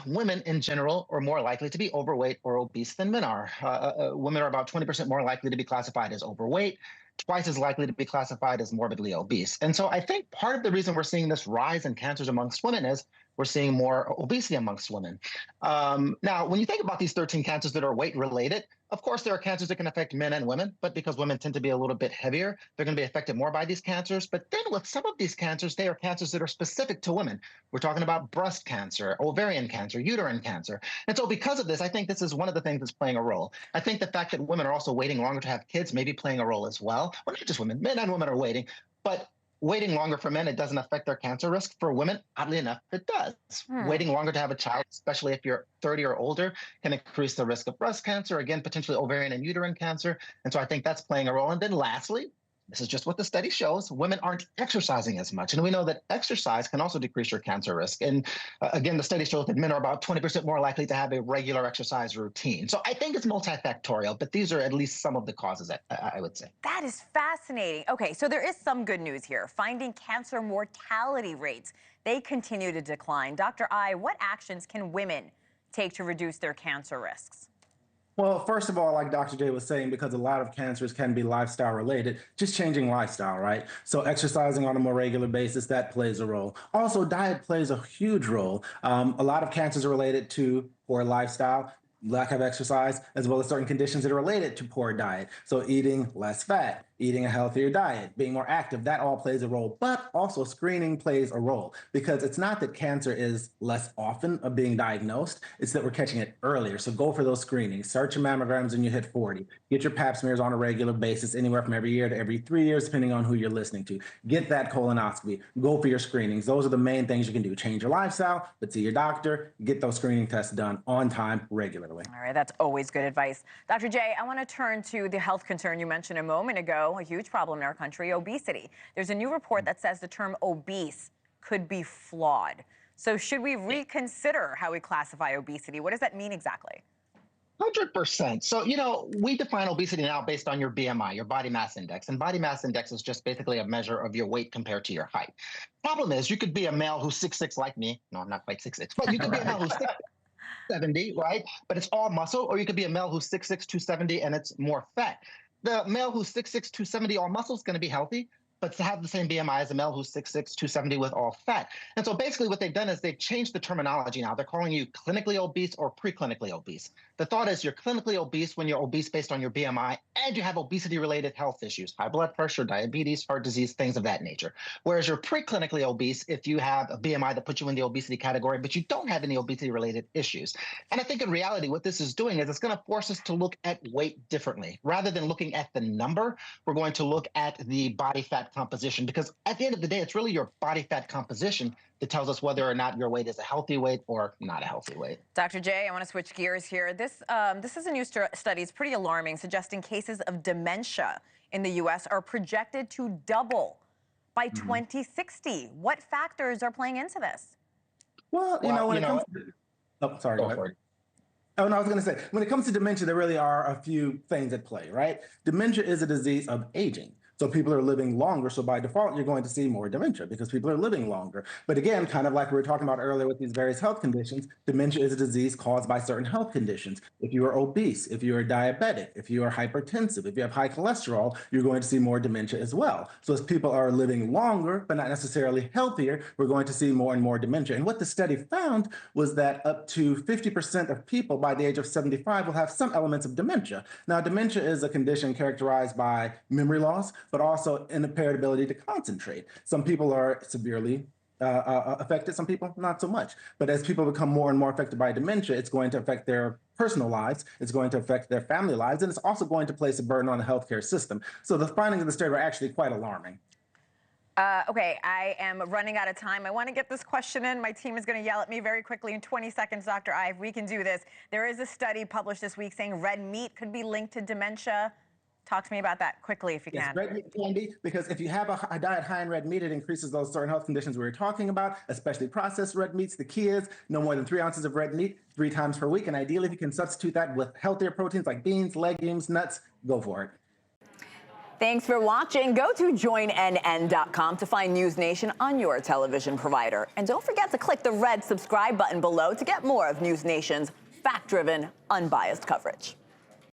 women in general are more likely to be overweight or obese than men are. Women are about 20% more likely to be classified as overweight, twice as likely to be classified as morbidly obese. And so I think part of the reason we're seeing this rise in cancers amongst women is we're seeing more obesity amongst women. Now, when you think about these 13 cancers that are weight related, of course, there are cancers that can affect men and women, but because women tend to be a little bit heavier, they're going to be affected more by these cancers. But then with some of these cancers, they are cancers that are specific to women. We're talking about breast cancer, ovarian cancer, uterine cancer. And so because of this, I think this is one of the things that's playing a role. I think the fact that women are also waiting longer to have kids may be playing a role as well. Well, not just women, men and women are waiting, but waiting longer for men, it doesn't affect their cancer risk. For women, oddly enough, it does. Waiting longer to have a child, especially if you're 30 or older, can increase the risk of breast cancer, again, potentially ovarian and uterine cancer. And so I think that's playing a role. And then lastly, this is just what the study shows, women aren't exercising as much. And we know that exercise can also decrease your cancer risk. And again, the study shows that men are about 20% more likely to have a regular exercise routine. So I think it's multifactorial, but these are at least some of the causes, I would say. That is fascinating. Okay, so there is some good news here. Finding cancer mortality rates, they continue to decline. Dr. I, what actions can women take to reduce their cancer risks? Well, first of all, like Dr. J was saying, because a lot of cancers can be lifestyle related, just changing lifestyle, right? So exercising on a more regular basis, that plays a role. Also, diet plays a huge role. A lot of cancers are related to poor lifestyle, lack of exercise, as well as certain conditions that are related to poor diet. So eating less fat, eating a healthier diet, being more active, that all plays a role. But also screening plays a role, because it's not that cancer is less often of being diagnosed, it's that we're catching it earlier. So go for those screenings. Start your mammograms when you hit 40. Get your pap smears on a regular basis, anywhere from every year to every 3 years, depending on who you're listening to. Get that colonoscopy. Go for your screenings. Those are the main things you can do. Change your lifestyle, but see your doctor, get those screening tests done on time, regularly. All right, that's always good advice. Dr. J, I want to turn to the health concern you mentioned a moment ago, a huge problem in our country, obesity. There's a new report that says the term obese could be flawed. So should we reconsider how we classify obesity? What does that mean exactly? 100%. So, we define obesity now based on your BMI, your body mass index. And body mass index is just basically a measure of your weight compared to your height. Problem is, you could be a male who's 6'6" like me. No, I'm not quite 6'6", but you could be a male who's 6'70", right? But it's all muscle. Or you could be a male who's 6'6", 270, and it's more fat. The male who's 6'6", 270, all muscle is going to be healthy, but to have the same BMI as a male who's 6'6", 270 with all fat. And so basically what they've done is they've changed the terminology now. They're calling you clinically obese or pre-clinically obese. The thought is you're clinically obese when you're obese based on your BMI and you have obesity-related health issues, high blood pressure, diabetes, heart disease, things of that nature. Whereas you're pre-clinically obese if you have a BMI that puts you in the obesity category, but you don't have any obesity-related issues. And I think in reality, what this is doing is it's going to force us to look at weight differently. Rather than looking at the number, we're going to look at the body fat composition, because at the end of the day, it's really your body fat composition that tells us whether or not your weight is a healthy weight or not a healthy weight. Dr. J, I want to switch gears here. This is a new study. It's pretty alarming, suggesting cases of dementia in the U.S. are projected to double by 2060. What factors are playing into this? Well, when it comes to... Oh, sorry, go ahead. Oh, no, I was going to say, when it comes to dementia, there really are a few things at play, right? Dementia is a disease of aging. So people are living longer. So by default, you're going to see more dementia because people are living longer. But again, kind of like we were talking about earlier with these various health conditions, dementia is a disease caused by certain health conditions. If you are obese, if you are diabetic, if you are hypertensive, if you have high cholesterol, you're going to see more dementia as well. So as people are living longer, but not necessarily healthier, we're going to see more and more dementia. And what the study found was that up to 50% of people by the age of 75 will have some elements of dementia. Now, dementia is a condition characterized by memory loss, but also impaired ability to concentrate. Some people are severely affected, some people not so much. But as people become more and more affected by dementia, it's going to affect their personal lives, it's going to affect their family lives, and it's also going to place a burden on the healthcare system. So the findings of the study are actually quite alarming. Okay, I am running out of time. I want to get this question in. My team is going to yell at me very quickly in 20 seconds, Dr. Ive. We can do this. There is a study published this week saying red meat could be linked to dementia. Talk to me about that quickly if you can. Yes, red meat can be, because if you have a diet high in red meat, it increases those certain health conditions we were talking about, especially processed red meats. The key is no more than 3 ounces of red meat 3 times per week. And ideally, if you can substitute that with healthier proteins like beans, legumes, nuts, go for it. Thanks for watching. Go to joinnn.com to find NewsNation on your television provider. And don't forget to click the red subscribe button below to get more of NewsNation's fact-driven, unbiased coverage.